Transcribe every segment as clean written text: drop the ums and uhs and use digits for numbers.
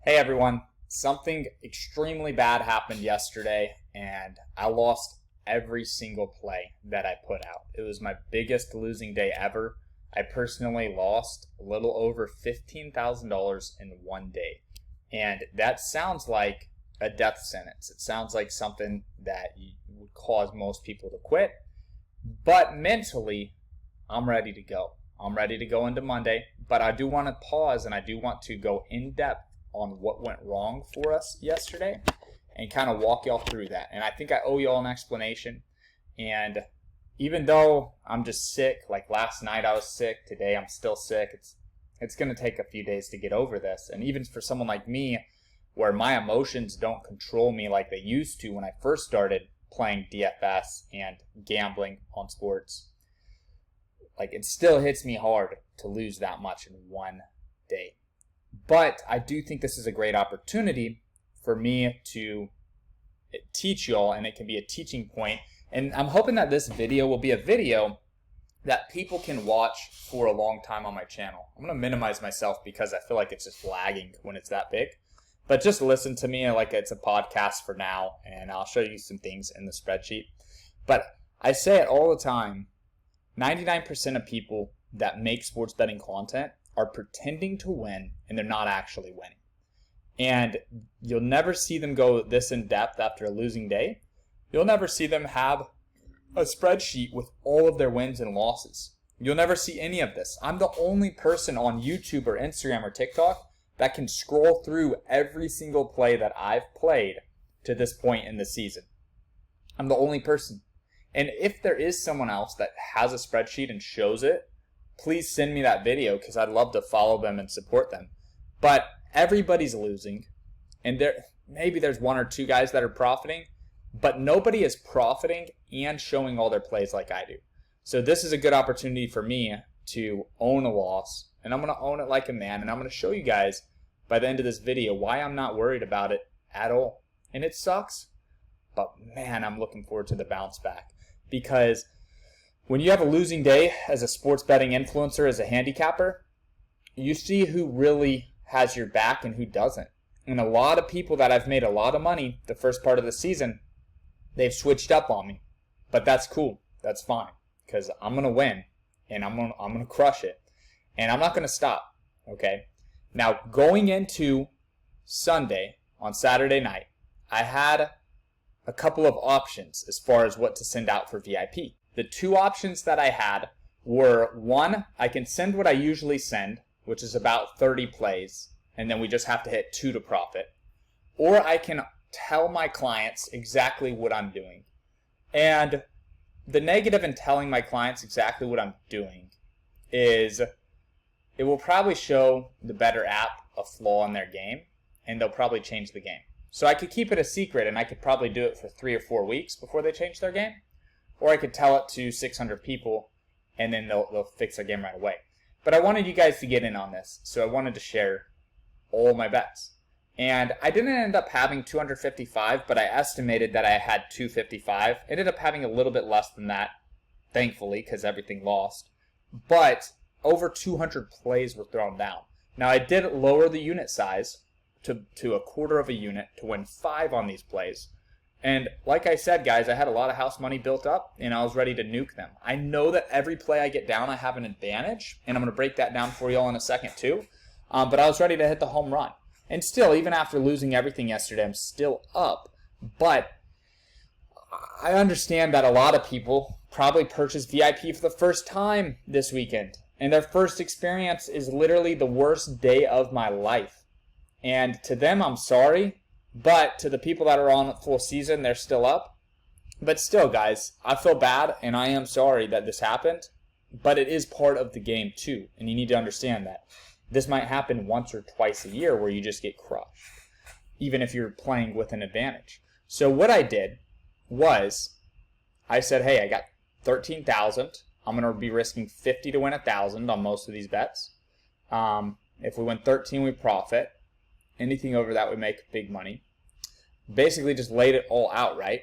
Hey everyone, something extremely bad happened yesterday and I lost every single play that I put out. It was my biggest losing day ever. I personally lost a little over $15,000 in one day. And that sounds like a death sentence. It sounds like something that would cause most people to quit. But mentally, I'm ready to go. I'm ready to go into Monday, but I do want to pause and I do want to go in depth on what went wrong for us yesterday and kind of walk y'all through that. And I think I owe y'all an explanation. And even though I'm just sick, like last night I was sick, today I'm still sick, it's going to take a few days to get over this. And even for someone like me, where my emotions don't control me like they used to when I first started playing DFS and gambling on sports, like it still hits me hard to lose that much in one day. But I do think this is a great opportunity for me to teach y'all, and it can be a teaching point. And I'm hoping that this video will be a video that people can watch for a long time on my channel. I'm going to minimize myself because I feel like it's just lagging when it's that big. But just listen to me like it's a podcast for now, and I'll show you some things in the spreadsheet. But I say it all the time, 99% of people that make sports betting content are pretending to win and they're not actually winning. And you'll never see them go this in depth after a losing day. You'll never see them have a spreadsheet with all of their wins and losses. You'll never see any of this. I'm the only person on YouTube or Instagram or TikTok that can scroll through every single play that I've played to this point in the season. I'm the only person. And if there is someone else that has a spreadsheet and shows it, please send me that video because I'd love to follow them and support them. But everybody's losing, and maybe there's one or two guys that are profiting, but nobody is profiting and showing all their plays like I do. So this is a good opportunity for me to own a loss, and I'm going to own it like a man, and I'm going to show you guys by the end of this video why I'm not worried about it at all. And it sucks, but man, I'm looking forward to the bounce back, because when you have a losing day as a sports betting influencer, as a handicapper, you see who really has your back and who doesn't. And a lot of people that I've made a lot of money the first part of the season, they've switched up on me. But that's cool. That's fine. Because I'm going to win. And I'm going to crush it. And I'm not going to stop. Okay? Now, going into Sunday, on Saturday night, I had a couple of options as far as what to send out for VIP. The two options that I had were, one, I can send what I usually send, which is about 30 plays, and then we just have to hit 2 to profit. Or I can tell my clients exactly what I'm doing. And the negative in telling my clients exactly what I'm doing is it will probably show the better app a flaw in their game, and they'll probably change the game. So I could keep it a secret, and I could probably do it for 3 or 4 weeks before they change their game. Or I could tell it to 600 people, and then they'll fix their game right away. But I wanted you guys to get in on this, so I wanted to share all my bets. And I didn't end up having 255, but I estimated that I had 255. Ended up having a little bit less than that, thankfully, because everything lost. But over 200 plays were thrown down. Now, I did lower the unit size to a quarter of a unit to win 5 on these plays. And like I said, guys, I had a lot of house money built up, and I was ready to nuke them. I know that every play I get down, I have an advantage, and I'm going to break that down for you all in a second too. But I was ready to hit the home run. And still, even after losing everything yesterday, I'm still up. But I understand that a lot of people probably purchased VIP for the first time this weekend, and their first experience is literally the worst day of my life. And to them, I'm sorry. But to the people that are on full season, they're still up. But still, guys, I feel bad, and I am sorry that this happened. But it is part of the game, too. And you need to understand that. This might happen once or twice a year where you just get crushed, even if you're playing with an advantage. So what I did was I said, hey, I got 13,000. I'm going to be risking 50 to win 1,000 on most of these bets. If we win 13, we profit. Anything over that would make big money. Basically just laid it all out, right?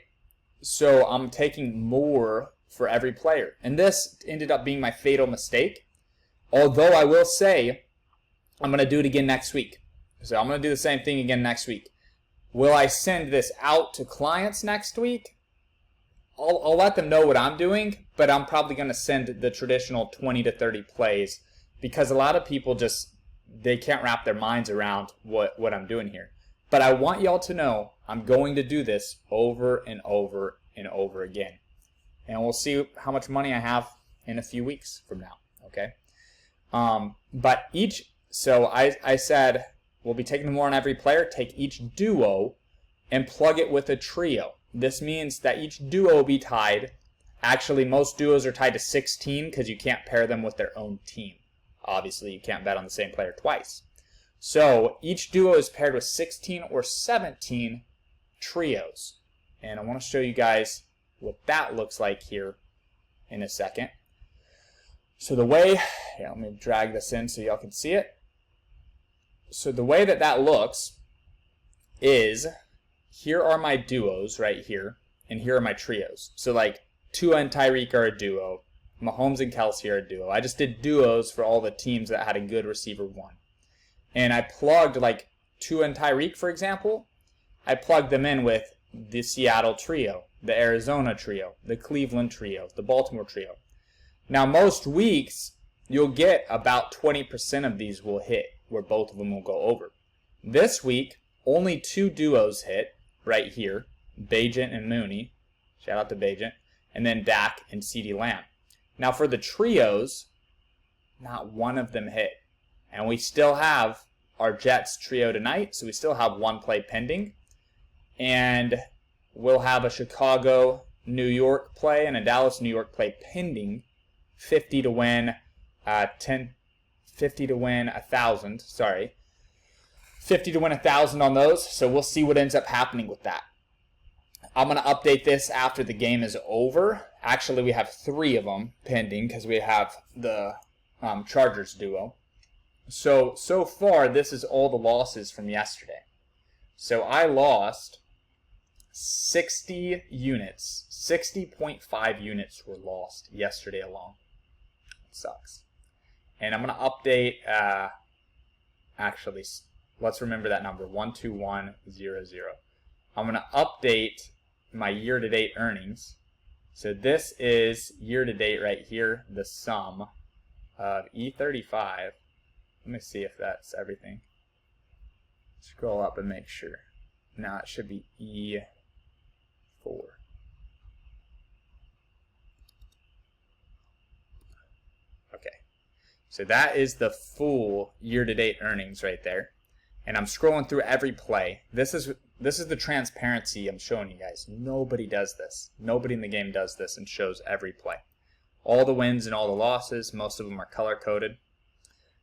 So I'm taking more for every player. And this ended up being my fatal mistake. Although I will say I'm going to do it again next week. So I'm going to do the same thing again next week. Will I send this out to clients next week? I'll let them know what I'm doing, but I'm probably going to send the traditional 20 to 30 plays because a lot of people they can't wrap their minds around what I'm doing here. But I want y'all to know I'm going to do this over and over and over again. And we'll see how much money I have in a few weeks from now, okay? But so I said we'll be taking more on every player, take each duo and plug it with a trio. This means that each duo will be tied. Actually, most duos are tied to 16 because you can't pair them with their own team. Obviously, you can't bet on the same player twice. So each duo is paired with 16 or 17 trios. And I want to show you guys what that looks like here in a second. So the way, let me drag this in so y'all can see it. So the way that looks is, here are my duos right here, and here are my trios. So like Tua and Tyreek are a duo, Mahomes and Kelsey are a duo. I just did duos for all the teams that had a good receiver one. And I plugged like Tua and Tyreek, for example, I plugged them in with the Seattle trio, the Arizona trio, the Cleveland trio, the Baltimore trio. Now most weeks, you'll get about 20% of these will hit, where both of them will go over. This week, only 2 duos hit, right here, Bajent and Mooney, shout out to Bajent, and then Dak and CeeDee Lamb. Now for the trios, not one of them hit. And we still have our Jets trio tonight, so we still have 1 play pending. And we'll have a Chicago, New York play and a Dallas, New York play pending. 50 to win, 50 to win 1,000, sorry. 50 to win 1,000 on those, so we'll see what ends up happening with that. I'm going to update this after the game is over. Actually, we have 3 of them pending because we have the Chargers duo. So far, this is all the losses from yesterday. So I lost 60 units. 60.5 units were lost yesterday alone. It sucks. And I'm going to update, actually, let's remember that number, 12100. I'm going to update my year-to-date earnings. So this is year-to-date right here, the sum of E35. Let me see if that's everything. Scroll up and make sure. No, it should be E4. Okay. So that is the full year-to-date earnings right there. And I'm scrolling through every play. This is the transparency I'm showing you guys. Nobody does this. Nobody in the game does this and shows every play. All the wins and all the losses, most of them are color-coded.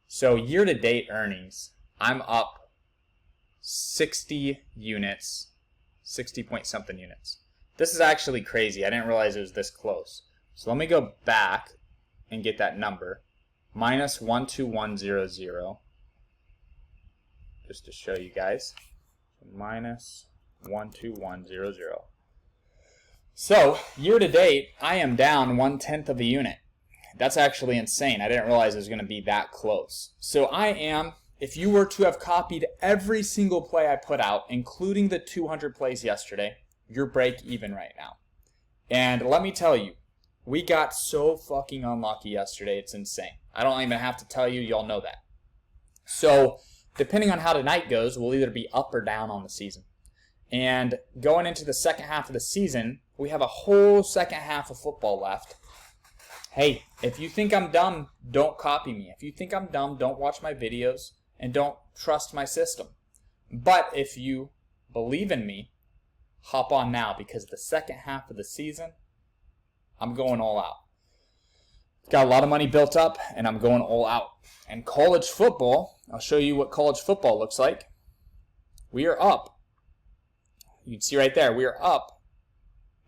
So year-to-date earnings, I'm up 60 units, 60-point-something units. This is actually crazy. I didn't realize it was this close. So let me go back and get that number. Minus 12100. Just to show you guys. Minus 12100. So, year-to-date, I am down 1/10 of a unit. That's actually insane. I didn't realize it was going to be that close. So I am, if you were to have copied every single play I put out, including the 200 plays yesterday, you're break even right now. And let me tell you, we got so fucking unlucky yesterday, it's insane. I don't even have to tell you, y'all know that. So, depending on how tonight goes, we'll either be up or down on the season. And going into the second half of the season, we have a whole second half of football left. Hey, if you think I'm dumb, don't copy me. If you think I'm dumb, don't watch my videos and don't trust my system. But if you believe in me, hop on now because the second half of the season, I'm going all out. Got a lot of money built up and I'm going all out. And college football, I'll show you what college football looks like. We are up. You can see right there, we are up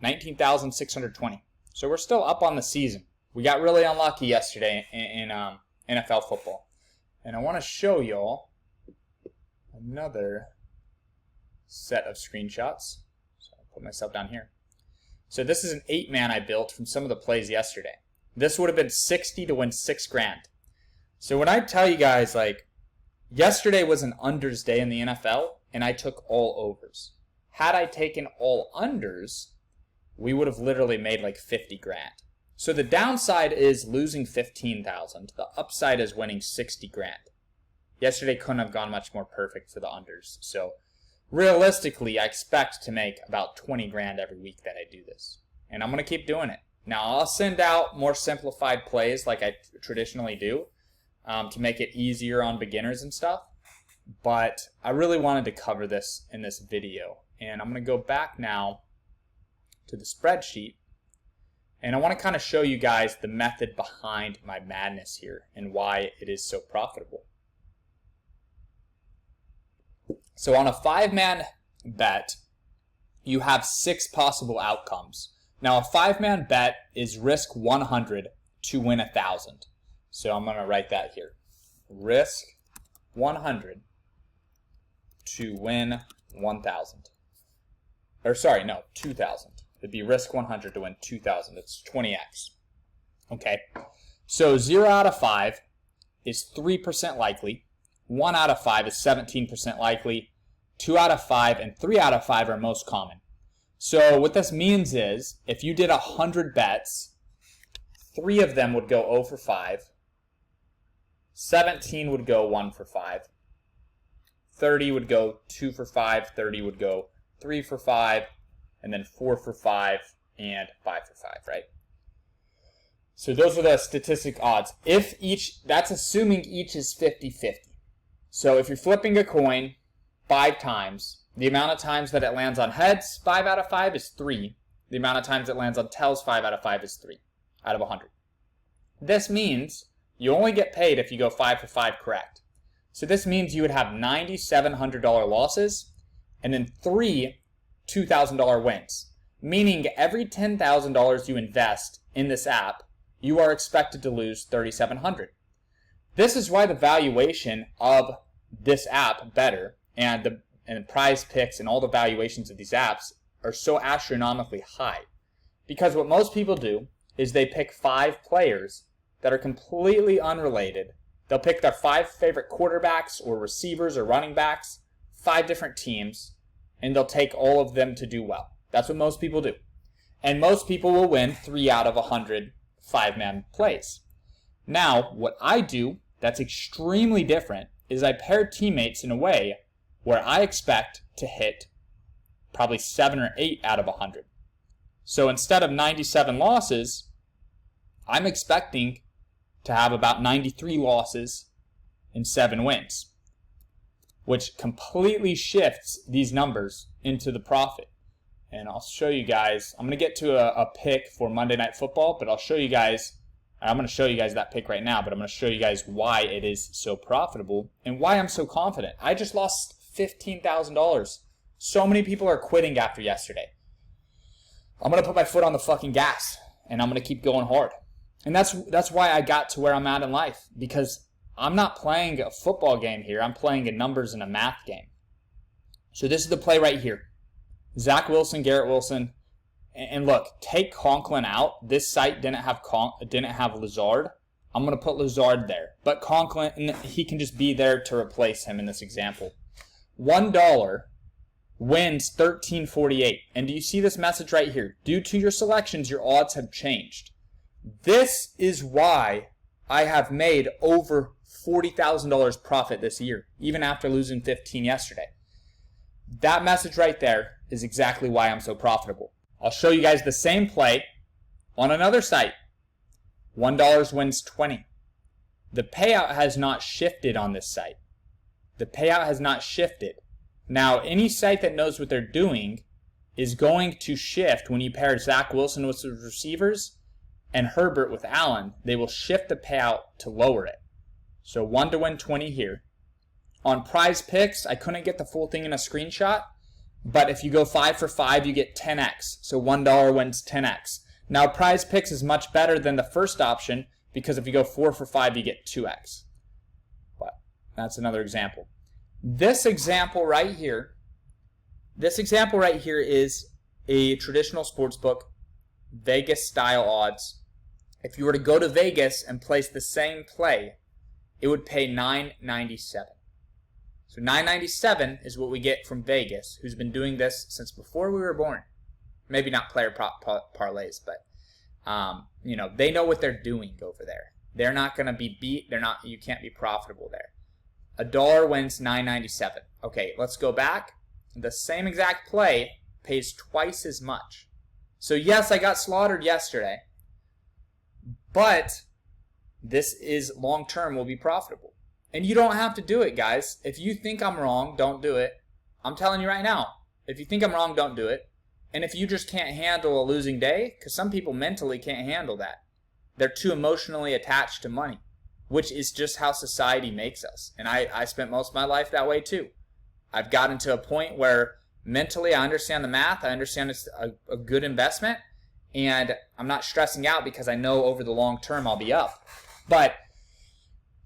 19,620. So we're still up on the season. We got really unlucky yesterday in NFL football. And I want to show y'all another set of screenshots. So I'll put myself down here. So this is an 8-man I built from some of the plays yesterday. This would have been 60 to win $6 grand. So when I tell you guys, like, Yesterday was an unders day in the NFL, and I took all overs. Had I taken all unders, we would have literally made like 50 grand. So the downside is losing 15,000. The upside is winning 60 grand. Yesterday couldn't have gone much more perfect for the unders. So realistically, I expect to make about 20 grand every week that I do this. And I'm going to keep doing it. Now, I'll send out more simplified plays like I traditionally do to make it easier on beginners and stuff. But I really wanted to cover this in this video. And I'm going to go back now to the spreadsheet. And I want to kind of show you guys the method behind my madness here and why it is so profitable. So on a 5-man bet, you have 6 possible outcomes. Now a 5-man bet is risk 100 to win 1,000. So I'm going to write that here. Risk 100 to win 1,000. Or sorry, no, 2,000. It'd be risk 100 to win 2,000. It's 20x. Okay. So 0 out of 5 is 3% likely. 1 out of 5 is 17% likely. 2 out of 5 and 3 out of 5 are most common. So what this means is if you did 100 bets, 3 of them would go 0 for 5. 17 would go 1 for 5. 30 would go 2 for 5. 30 would go 3 for 5. And then 4 for 5 and 5 for 5, right? So those are the statistic odds. That's assuming each is 50-50. So if you're flipping a coin 5 times, the amount of times that it lands on heads, 5 out of 5 is 3. The amount of times it lands on tails, 5 out of 5 is 3 out of 100. This means you only get paid if you go 5 for 5 correct. So this means you would have $9,700 losses and then 3 $2,000 wins, meaning every $10,000 you invest in this app, you are expected to lose $3,700. This is why the valuation of this app better and the prize picks and all the valuations of these apps are so astronomically high. Because what most people do is they pick 5 players that are completely unrelated. They'll pick their 5 favorite quarterbacks or receivers or running backs, 5 different teams, and they'll take all of them to do well. That's what most people do. And most people will win 3 out of 100 5-man plays. Now, what I do that's extremely different is I pair teammates in a way where I expect to hit probably 7 or 8 out of 100. So instead of 97 losses, I'm expecting to have about 93 losses and 7 wins, which completely shifts these numbers into the profit. And I'll show you guys, I'm going to get to a pick for Monday Night Football, but I'm going to show you guys that pick right now, but I'm going to show you guys why it is so profitable and why I'm so confident. I just lost $15,000. So many people are quitting after yesterday. I'm going to put my foot on the fucking gas, and I'm going to keep going hard. And that's why I got to where I'm at in life, because I'm not playing a football game here. I'm playing a numbers and a math game. So this is the play right here. Zach Wilson, Garrett Wilson. And look, take Conklin out. This site didn't have Lazard. I'm going to put Lazard there. But Conklin, he can just be there to replace him in this example. $1 wins $13.48. And do you see this message right here? Due to your selections, your odds have changed. This is why I have made over $40,000 profit this year, even after losing 15 yesterday. That message right there is exactly why I'm so profitable. I'll show you guys the same play on another site. $1 wins 20. The payout has not shifted on this site. The payout has not shifted. Now, any site that knows what they're doing is going to shift when you pair Zach Wilson with the receivers and Herbert with Allen. They will shift the payout to lower it. So 1 to win 20 here. On prize picks, I couldn't get the full thing in a screenshot, but if you go 5 for 5, you get 10x. So $1 wins 10x. Now, prize picks is much better than the first option because if you go 4 for 5, you get 2x. But that's another example. This example right here is a traditional sportsbook, Vegas style odds. If you were to go to Vegas and place the same play, it would pay $9.97. So 997 is what we get from Vegas, who's been doing this since before we were born. Maybe not player parlays, but they know what they're doing over there. They're not going to be beat. You can't be profitable there. $1 wins 997. Okay, let's go back. The same exact play pays twice as much. So yes, I got slaughtered yesterday, but this is long-term will be profitable. And you don't have to do it, guys. If you think I'm wrong, don't do it. I'm telling you right now. If you think I'm wrong, don't do it. And if you just can't handle a losing day, because some people mentally can't handle that. They're too emotionally attached to money, which is just how society makes us. And I spent most of my life that way too. I've gotten to a point where mentally I understand the math. I understand it's a good investment. And I'm not stressing out because I know over the long term I'll be up. But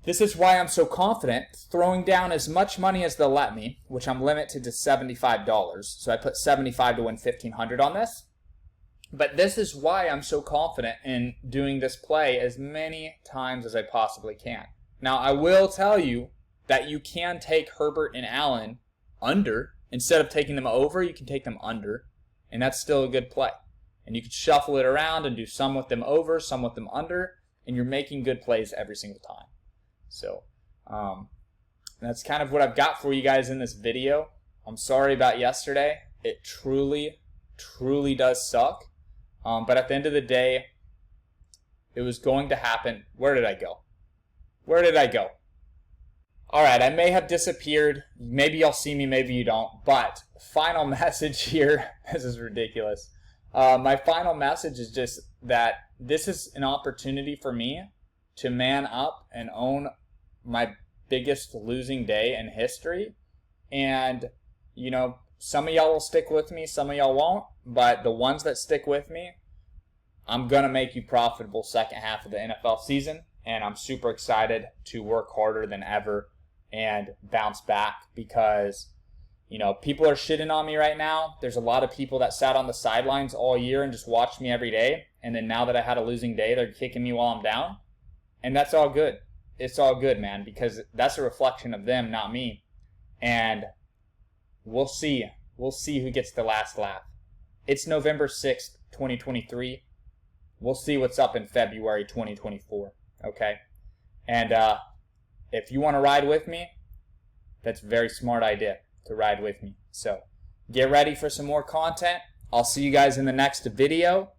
this is why I'm so confident throwing down as much money as they'll let me, which I'm limited to $75. So I put $75 to win $1,500 on this. But this is why I'm so confident in doing this play as many times as I possibly can. Now, I will tell you that you can take Herbert and Allen under. Instead of taking them over, you can take them under. And that's still a good play. And you can shuffle it around and do some with them over, some with them under. And you're making good plays every single time. So that's kind of what I've got for you guys in this video. I'm sorry about yesterday. It truly, truly does suck. But at the end of the day, it was going to happen. Where did I go? Where did I go? All right, I may have disappeared. Maybe you'll see me, maybe you don't. But final message here. This is ridiculous. My final message is just that this is an opportunity for me to man up and own my biggest losing day in history. And, some of y'all will stick with me, some of y'all won't. But the ones that stick with me, I'm going to make you profitable second half of the NFL season. And I'm super excited to work harder than ever and bounce back because, people are shitting on me right now. There's a lot of people that sat on the sidelines all year and just watched me every day. And then now that I had a losing day, they're kicking me while I'm down. And that's all good. It's all good, man, because that's a reflection of them, not me. And we'll see. We'll see who gets the last laugh. It's November 6th, 2023. We'll see what's up in February 2024, okay? And if you want to ride with me, that's a very smart idea to ride with me. So get ready for some more content. I'll see you guys in the next video.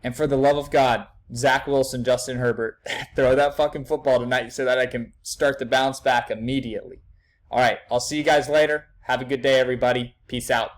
And for the love of God, Zach Wilson, Justin Herbert, throw that fucking football tonight so that I can start the bounce back immediately. All right, I'll see you guys later. Have a good day, everybody. Peace out.